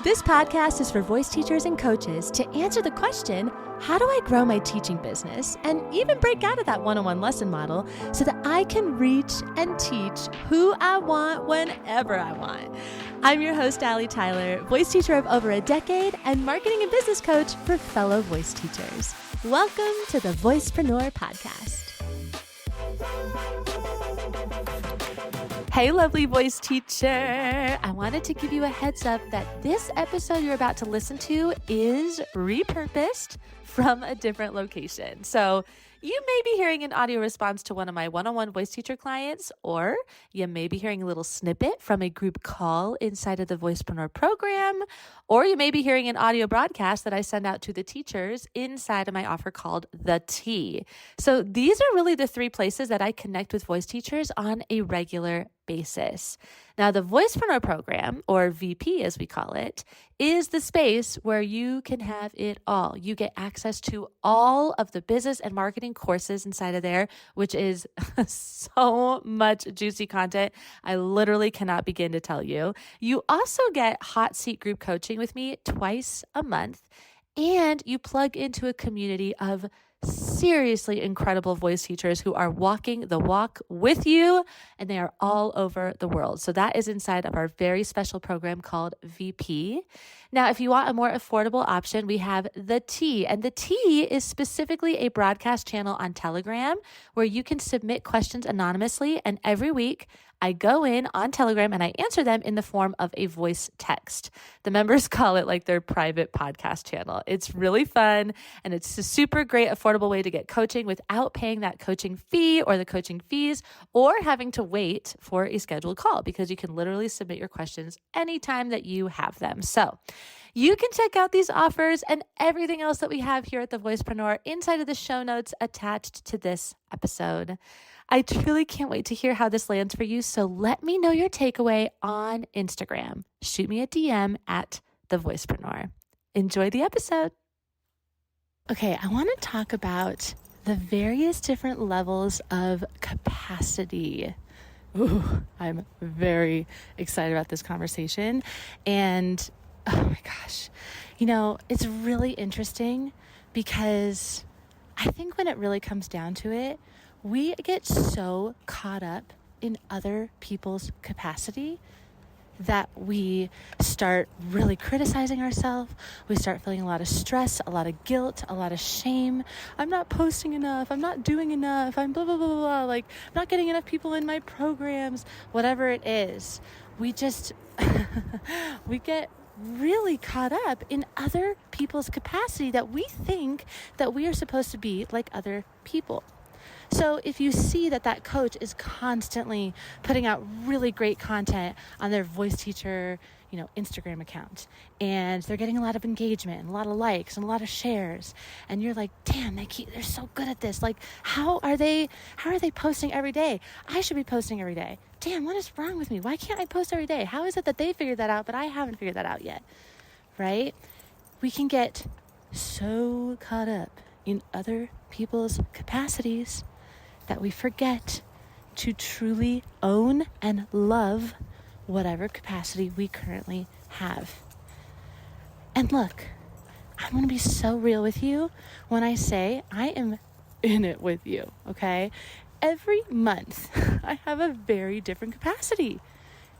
This podcast is for voice teachers and coaches to answer the question, how do I grow my teaching business and even break out of that one-on-one lesson model so that I can reach and teach who I want whenever I want? I'm your host, Allie Tyler, voice teacher of over a decade and marketing and business coach for fellow voice teachers. Welcome to the Voicepreneur podcast. Hey, lovely voice teacher. I wanted to give you a heads up that this episode you're about to listen to is repurposed from a different location. So you may be hearing an audio response to one of my one-on-one voice teacher clients, or you may be hearing a little snippet from a group call inside of the Voicepreneur program, or you may be hearing an audio broadcast that I send out to the teachers inside of my offer called The T. So these are really the three places that I connect with voice teachers on a regular basis. Now, the Voicepreneur program, or VP as we call it, is the space where you can have it all. You get access to all of the business and marketing courses inside of there, which is so much juicy content. I literally cannot begin to tell you. You also get hot seat group coaching with me twice a month, and you plug into a community of seriously incredible voice teachers who are walking the walk with you, and they are all over the world. So that is inside of our very special program called VP. Now, if you want a more affordable option, we have The T, and The T is specifically a broadcast channel on Telegram where you can submit questions anonymously, and every week I go in on Telegram and I answer them in the form of a voice text. The members call it like their private podcast channel. It's really fun, and it's a super great affordable way to get coaching without paying that coaching fee or the coaching fees or having to wait for a scheduled call, because you can literally submit your questions anytime that you have them. So you can check out these offers and everything else that we have here at the Voicepreneur inside of the show notes attached to this episode. I truly can't wait to hear how this lands for you, so let me know your takeaway on Instagram. Shoot me a DM at the Voicepreneur. Enjoy the episode. Okay, I want to talk about the various different levels of capacity. Ooh, I'm very excited about this conversation. And oh my gosh, it's really interesting because I think when it really comes down to it, we get so caught up in other people's capacity that we start really criticizing ourselves. We start feeling a lot of stress, a lot of guilt, a lot of shame. I'm not posting enough. I'm not doing enough. I'm blah, blah, blah, blah. Like, I'm not getting enough people in my programs, whatever it is. We just, we get really caught up in other people's capacity that we think that we are supposed to be like other people. So if you see that coach is constantly putting out really great content on their voice teacher, Instagram account, and they're getting a lot of engagement and a lot of likes and a lot of shares, and you're like, damn, they're so good at this. Like, how are they posting every day? I should be posting every day. Damn, what is wrong with me? Why can't I post every day? How is it that they figured that out, but I haven't figured that out yet? Right? We can get so caught up in other people's capacities that we forget to truly own and love whatever capacity we currently have. And look, I'm going to be so real with you when I say I am in it with you, okay? Every month, I have a very different capacity.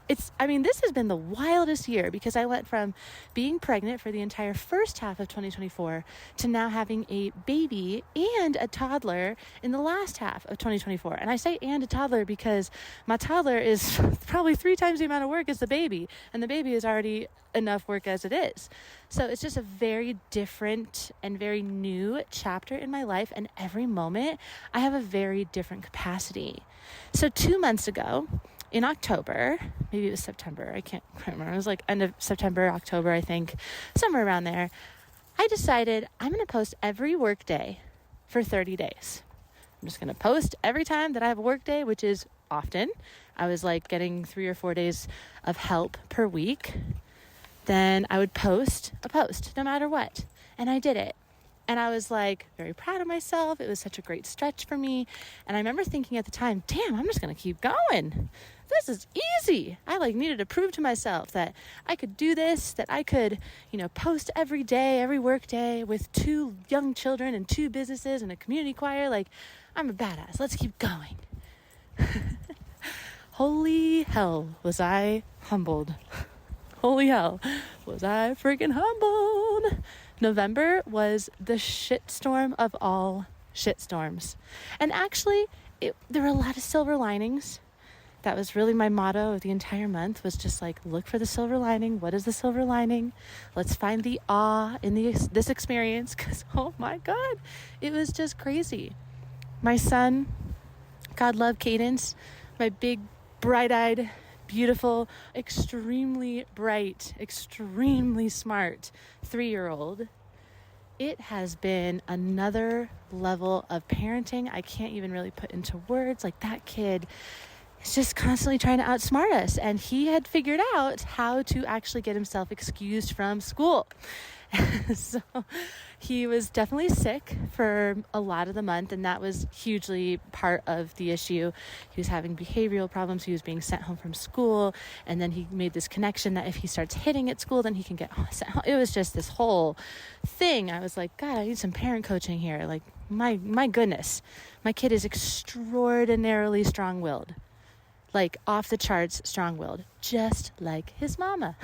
This has been the wildest year because I went from being pregnant for the entire first half of 2024 to now having a baby and a toddler in the last half of 2024. And I say and a toddler because my toddler is probably 3 times the amount of work as the baby, and the baby is already enough work as it is. So it's just a very different and very new chapter in my life, and every moment I have a very different capacity. So 2 months ago, in October, maybe it was September, I can't remember. It was like end of September, October, I think, somewhere around there. I decided I'm going to post every work day for 30 days. I'm just going to post every time that I have a work day, which is often. I was like getting 3 or 4 days of help per week. Then I would post a post no matter what. And I did it. And I was like very proud of myself. It was such a great stretch for me. And I remember thinking at the time, damn, I'm just going to keep going. This is easy. I needed to prove to myself that I could do this, that I could, post every day, every work day with 2 young children and 2 businesses and a community choir. I'm a badass. Let's keep going. Holy hell was I humbled. Holy hell was I freaking humbled. November was the shitstorm of all shitstorms. And actually, there were a lot of silver linings. That was really my motto of the entire month, was just look for the silver lining. What is the silver lining? Let's find the awe in this experience, because, oh my God, it was just crazy. My son, God love Cadence, my big, bright-eyed, beautiful, extremely bright, extremely smart 3-year-old. It has been another level of parenting I can't even really put into words. That kid is just constantly trying to outsmart us. And he had figured out how to actually get himself excused from school. So he was definitely sick for a lot of the month, and that was hugely part of the issue. He was having behavioral problems. He was being sent home from school, and then he made this connection that if he starts hitting at school, then he can get sent home. It was just this whole thing. I was like, God, I need some parent coaching here. My goodness, my kid is extraordinarily strong-willed. Off the charts strong-willed, just like his mama.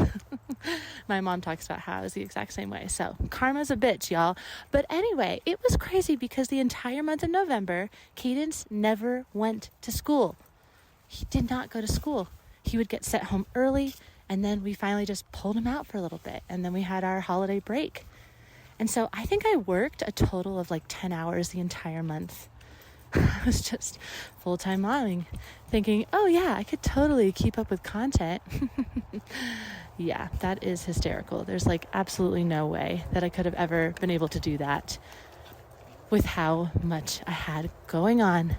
My mom talks about how I was the exact same way. So karma's a bitch, y'all. But anyway, it was crazy because the entire month of November, Cadence never went to school. He did not go to school. He would get sent home early, and then we finally just pulled him out for a little bit. And then we had our holiday break. And so I think I worked a total of 10 hours the entire month. I was just full-time momming, thinking, oh yeah, I could totally keep up with content. Yeah, that is hysterical. There's absolutely no way that I could have ever been able to do that with how much I had going on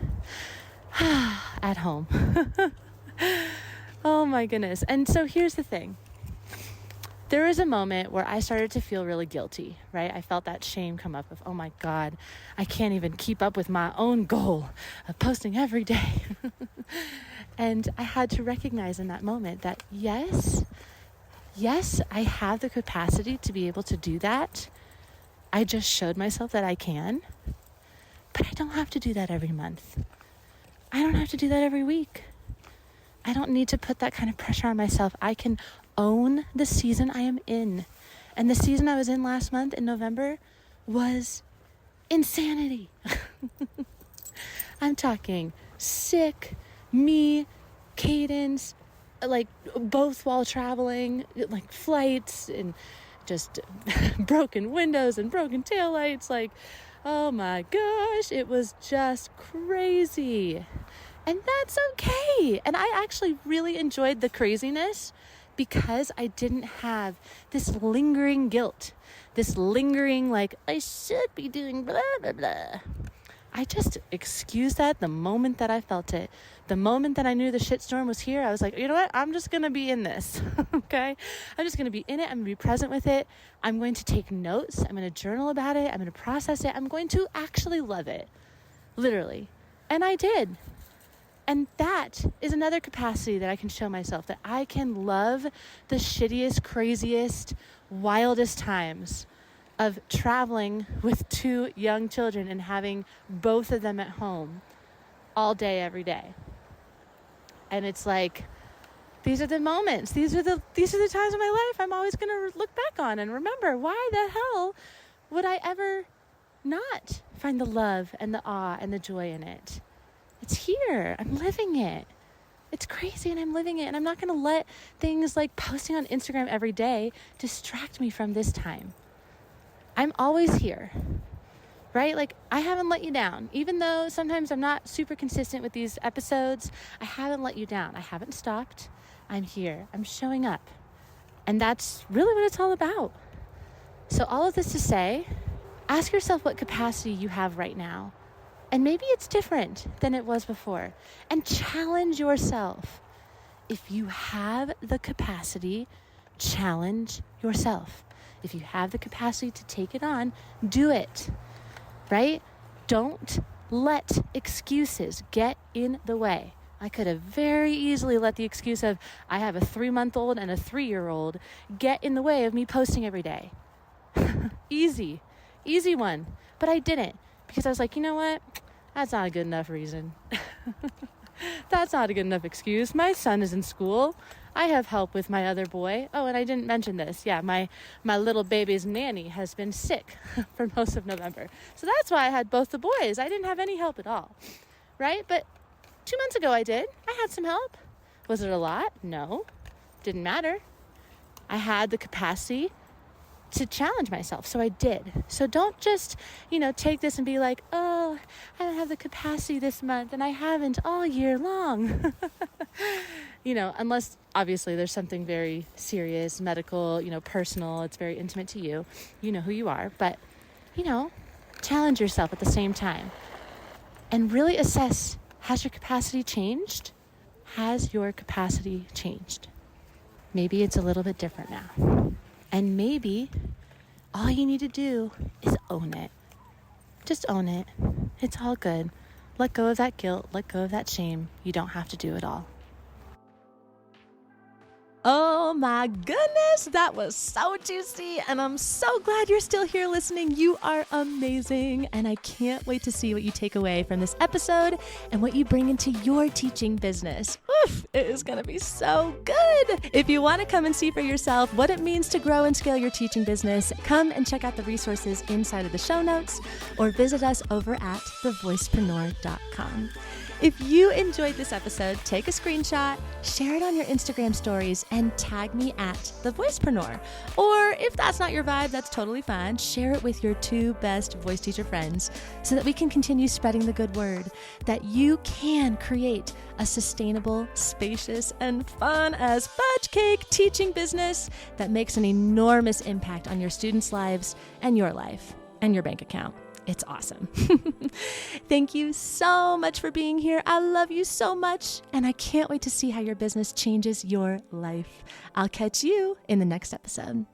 at home. Oh my goodness. And so here's the thing. There was a moment where I started to feel really guilty, right? I felt that shame come up of, oh my God, I can't even keep up with my own goal of posting every day. And I had to recognize in that moment that yes, I have the capacity to be able to do that. I just showed myself that I can, but I don't have to do that every month. I don't have to do that every week. I don't need to put that kind of pressure on myself. I can own the season I am in. And the season I was in last month in November was insanity. I'm talking sick, me, Cadence, both while traveling, flights and just broken windows and broken taillights. Oh my gosh, it was just crazy. And that's okay. And I actually really enjoyed the craziness because I didn't have this lingering guilt, this lingering I should be doing blah, blah, blah. I just excused that the moment that I felt it. The moment that I knew the shitstorm was here, I was like, you know what? I'm just going to be in this, okay? I'm just going to be in it. I'm going to be present with it. I'm going to take notes. I'm going to journal about it. I'm going to process it. I'm going to actually love it, literally. And I did. And that is another capacity that I can show myself, that I can love the shittiest, craziest, wildest times of traveling with 2 young children and having both of them at home all day, every day. And it's these are the moments. These are the times in my life I'm always going to look back on and remember. Why the hell would I ever not find the love and the awe and the joy in it? It's here. I'm living it. It's crazy and I'm living it. And I'm not going to let things posting on Instagram every day distract me from this time. I'm always here, right? I haven't let you down. Even though sometimes I'm not super consistent with these episodes, I haven't let you down. I haven't stopped. I'm here. I'm showing up. And that's really what it's all about. So all of this to say, ask yourself what capacity you have right now. And maybe it's different than it was before. And challenge yourself. If you have the capacity, challenge yourself. If you have the capacity to take it on, do it, right? Don't let excuses get in the way. I could have very easily let the excuse of I have a 3-month-old and a 3-year-old get in the way of me posting every day. Easy one. But I didn't, because I was like, you know what? That's not a good enough reason. That's not a good enough excuse. My son is in school. I have help with my other boy. Oh, and I didn't mention this. Yeah, my little baby's nanny has been sick for most of November. So that's why I had both the boys. I didn't have any help at all, right? But 2 months ago I did. I had some help. Was it a lot? No. Didn't matter. I had the capacity to challenge myself, so I did. So don't just, take this and be like, oh, I don't have the capacity this month, and I haven't all year long. Unless obviously there's something very serious, medical, personal, it's very intimate to you. You know who you are, but, challenge yourself at the same time and really assess, has your capacity changed? Has your capacity changed? Maybe it's a little bit different now. And maybe all you need to do is own it. Just own it. It's all good. Let go of that guilt. Let go of that shame. You don't have to do it all. Oh my goodness, that was so juicy, and I'm so glad you're still here listening. You are amazing, and I can't wait to see what you take away from this episode and what you bring into your teaching business. Oof, it is going to be so good. If you want to come and see for yourself what it means to grow and scale your teaching business, come and check out the resources inside of the show notes or visit us over at thevoicepreneur.com. If you enjoyed this episode, take a screenshot, share it on your Instagram stories, and tag me at The Voicepreneur. Or if that's not your vibe, that's totally fine. Share it with your 2 best voice teacher friends so that we can continue spreading the good word that you can create a sustainable, spacious, and fun as fudge cake teaching business that makes an enormous impact on your students' lives and your life and your bank account. It's awesome. Thank you so much for being here. I love you so much, and I can't wait to see how your business changes your life. I'll catch you in the next episode.